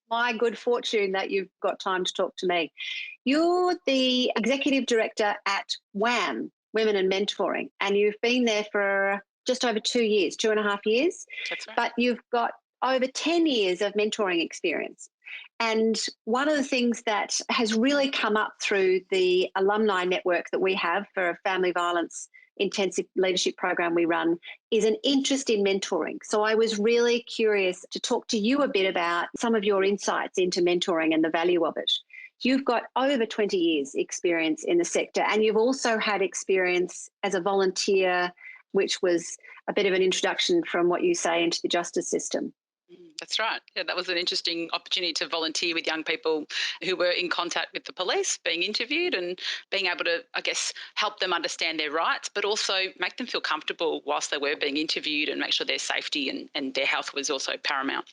My good fortune that you've got time to talk to me. You're the executive director at WAM, Women and Mentoring, and you've been there for just over 2 years, 2.5 years, That's right. but you've got over 10 years of mentoring experience. And one of the things that has really come up through the alumni network that we have for a family violence intensive leadership program we run is an interest in mentoring. So I was really curious to talk to you a bit about some of your insights into mentoring and the value of it. You've got over 20 years experience in the sector, and you've also had experience as a volunteer, which was a bit of an introduction from what you say into the justice system. That's right. Yeah, that was an interesting opportunity to volunteer with young people who were in contact with the police, being interviewed and being able to, I guess, help them understand their rights, but also make them feel comfortable whilst they were being interviewed and make sure their safety and their health was also paramount.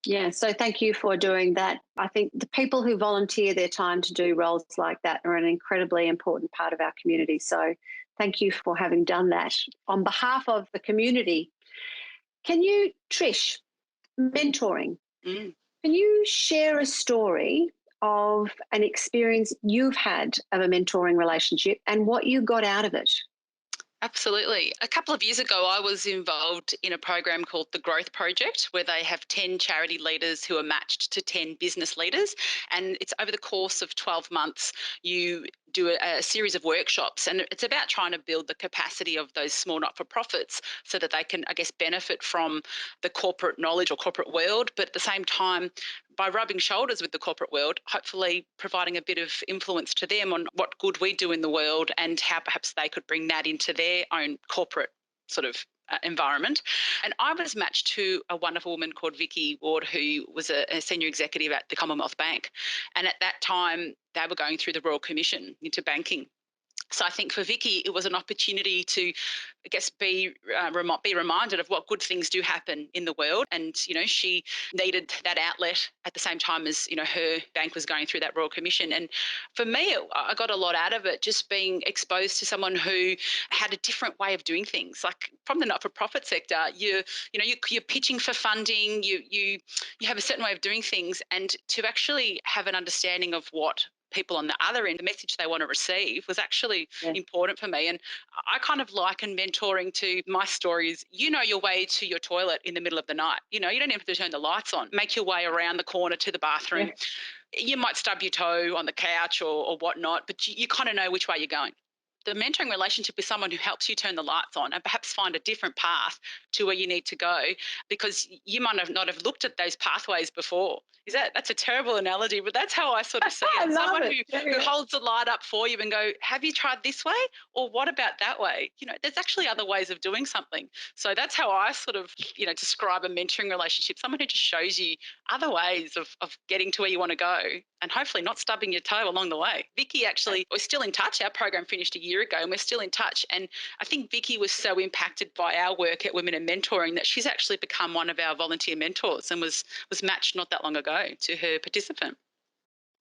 Yeah, so thank you for doing that. I think the people who volunteer their time to do roles like that are an incredibly important part of our community. So thank you for having done that. On behalf of the community, can you, Trish, mentoring, Mm. can you share a story of an experience you've had of a mentoring relationship and what you got out of it? Absolutely. A couple of years ago, I was involved in a program called the Growth Project, where they have 10 charity leaders who are matched to 10 business leaders. And it's over the course of 12 months, you do a series of workshops. And it's about trying to build the capacity of those small not for profits so that they can, I guess, benefit from the corporate knowledge or corporate world. But at the same time, by rubbing shoulders with the corporate world, hopefully providing a bit of influence to them on what good we do in the world and how perhaps they could bring that into their own corporate sort of environment. And I was matched to a wonderful woman called Vicky Ward, who was a senior executive at the Commonwealth Bank. And at that time, they were going through the Royal Commission into banking. So I think for Vicky, it was an opportunity to, I guess, be reminded of what good things do happen in the world, and she needed that outlet at the same time as her bank was going through that Royal Commission. And for me, I got a lot out of it, just being exposed to someone who had a different way of doing things. Like from the not-for-profit sector, you're pitching for funding, you have a certain way of doing things, and to actually have an understanding of what people on the other end, the message they want to receive was actually Yeah. important for me. And I kind of liken mentoring to my stories. You know your way to your toilet in the middle of the night. You don't have to turn the lights on. Make your way around the corner to the bathroom. Yeah. You might stub your toe on the couch or whatnot, but you kind of know which way you're going. The mentoring relationship is someone who helps you turn the lights on and perhaps find a different path to where you need to go, because you might not have looked at those pathways before. That's a terrible analogy, but that's how I sort of see I it. love Someone it. Yeah, who yeah. holds the light up for you and go, have you tried this way? Or what about that way? There's actually other ways of doing something. So that's how I sort of, describe a mentoring relationship. Someone who just shows you other ways of getting to where you want to go and hopefully not stubbing your toe along the way. Vicky actually, we're still in touch. Our program finished a year ago and we're still in touch. And I think Vicky was so impacted by our work at Women in Mentoring that she's actually become one of our volunteer mentors and was matched not that long ago to her participant.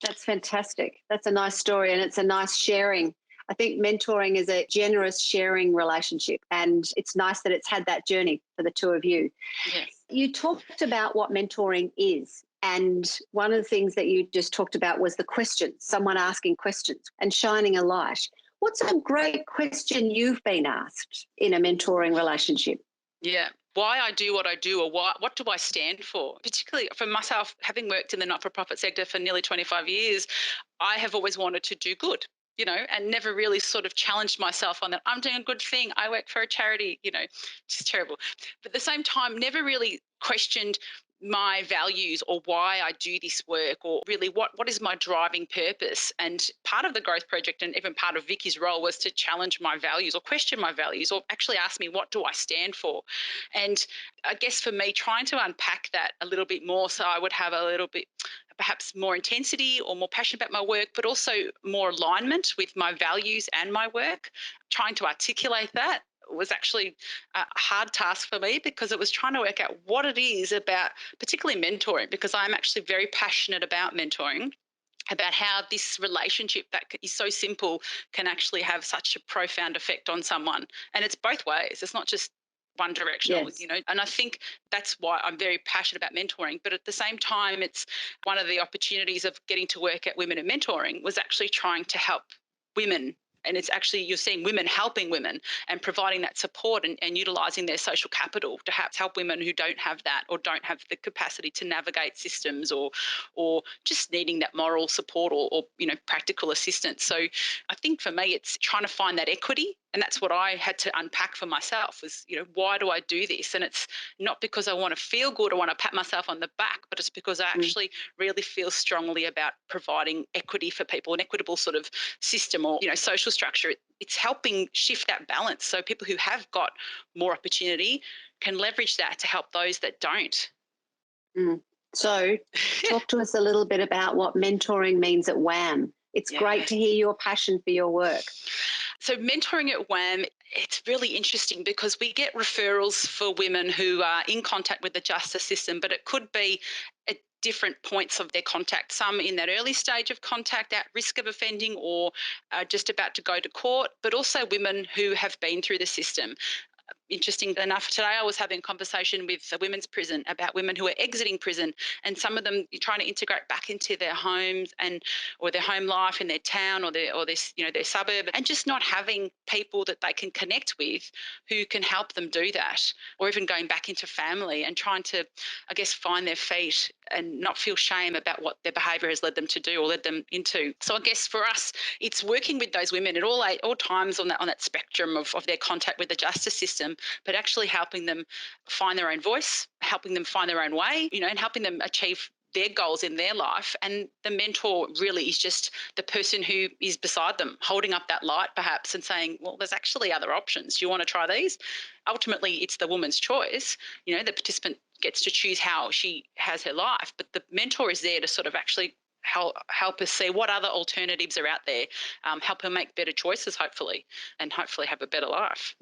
That's fantastic. That's a nice story, and it's a nice sharing. I think mentoring is a generous sharing relationship, and it's nice that it's had that journey for the two of you. Yes. You talked about what mentoring is, and one of the things that you just talked about was the questions, someone asking questions and shining a light. What's a great question you've been asked in a mentoring relationship? Yeah. Why I do what I do, or what do I stand for? Particularly for myself, having worked in the not for profit sector for nearly 25 years, I have always wanted to do good, and never really sort of challenged myself on that. I'm doing a good thing. I work for a charity, which is terrible. But at the same time, never really questioned my values or why I do this work, or really what is my driving purpose. And part of the growth project and even part of Vicky's role was to challenge my values or question my values or actually ask me, what do I stand for? And I guess for me, trying to unpack that a little bit more so I would have a little bit perhaps more intensity or more passion about my work, but also more alignment with my values and my work. Trying to articulate that was actually a hard task for me, because it was trying to work out what it is about, particularly mentoring, because I'm actually very passionate about mentoring, about how this relationship that is so simple can actually have such a profound effect on someone. And it's both ways. It's not just one directional, Yes. and I think that's why I'm very passionate about mentoring. But at the same time, it's one of the opportunities of getting to work at Women in Mentoring was actually trying to help women. And it's actually, you're seeing women helping women and providing that support and utilising their social capital to help women who don't have that or don't have the capacity to navigate systems or just needing that moral support or practical assistance. So I think for me, it's trying to find that equity. And that's what I had to unpack for myself was, why do I do this? And it's not because I want to feel good or want to pat myself on the back, but it's because I actually really feel strongly about providing equity for people, an equitable sort of system or, social structure. It's helping shift that balance so people who have got more opportunity can leverage that to help those that don't. Mm. So talk to us a little bit about what mentoring means at WAM. It's great Yeah. to hear your passion for your work. So mentoring at WAM, it's really interesting because we get referrals for women who are in contact with the justice system, but it could be at different points of their contact, some in that early stage of contact at risk of offending or just about to go to court, but also women who have been through the system. Interesting enough, today I was having a conversation with a women's prison about women who are exiting prison, and some of them trying to integrate back into their homes or their home life in their town or their suburb, and just not having people that they can connect with who can help them do that, or even going back into family and trying to, I guess, find their feet and not feel shame about what their behaviour has led them to do or led them into. So I guess for us, it's working with those women at all times on that spectrum of their contact with the justice system, but actually helping them find their own voice, helping them find their own way, and helping them achieve their goals in their life. And the mentor really is just the person who is beside them, holding up that light perhaps and saying, well, there's actually other options. Do you want to try these? Ultimately, it's the woman's choice. The participant gets to choose how she has her life, but the mentor is there to sort of actually help us see what other alternatives are out there, help her make better choices, hopefully, and hopefully have a better life.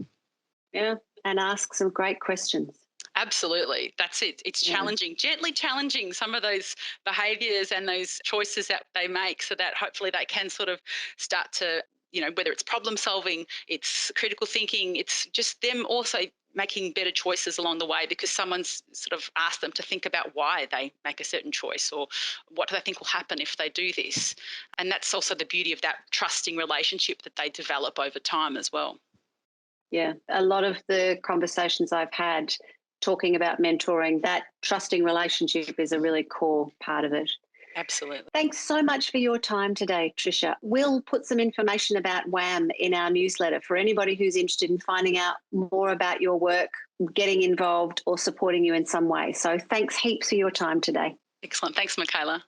Yeah, and ask some great questions. Absolutely. That's it. It's challenging, gently challenging some of those behaviours and those choices that they make so that hopefully they can sort of start to, whether it's problem solving, it's critical thinking, it's just them also making better choices along the way because someone's sort of asked them to think about why they make a certain choice or what do they think will happen if they do this. And that's also the beauty of that trusting relationship that they develop over time as well. Yeah, a lot of the conversations I've had talking about mentoring, that trusting relationship is a really core part of it. Absolutely. Thanks so much for your time today, Tricia. We'll put some information about WAM in our newsletter for anybody who's interested in finding out more about your work, getting involved or supporting you in some way. So thanks heaps for your time today. Excellent. Thanks, Micaela.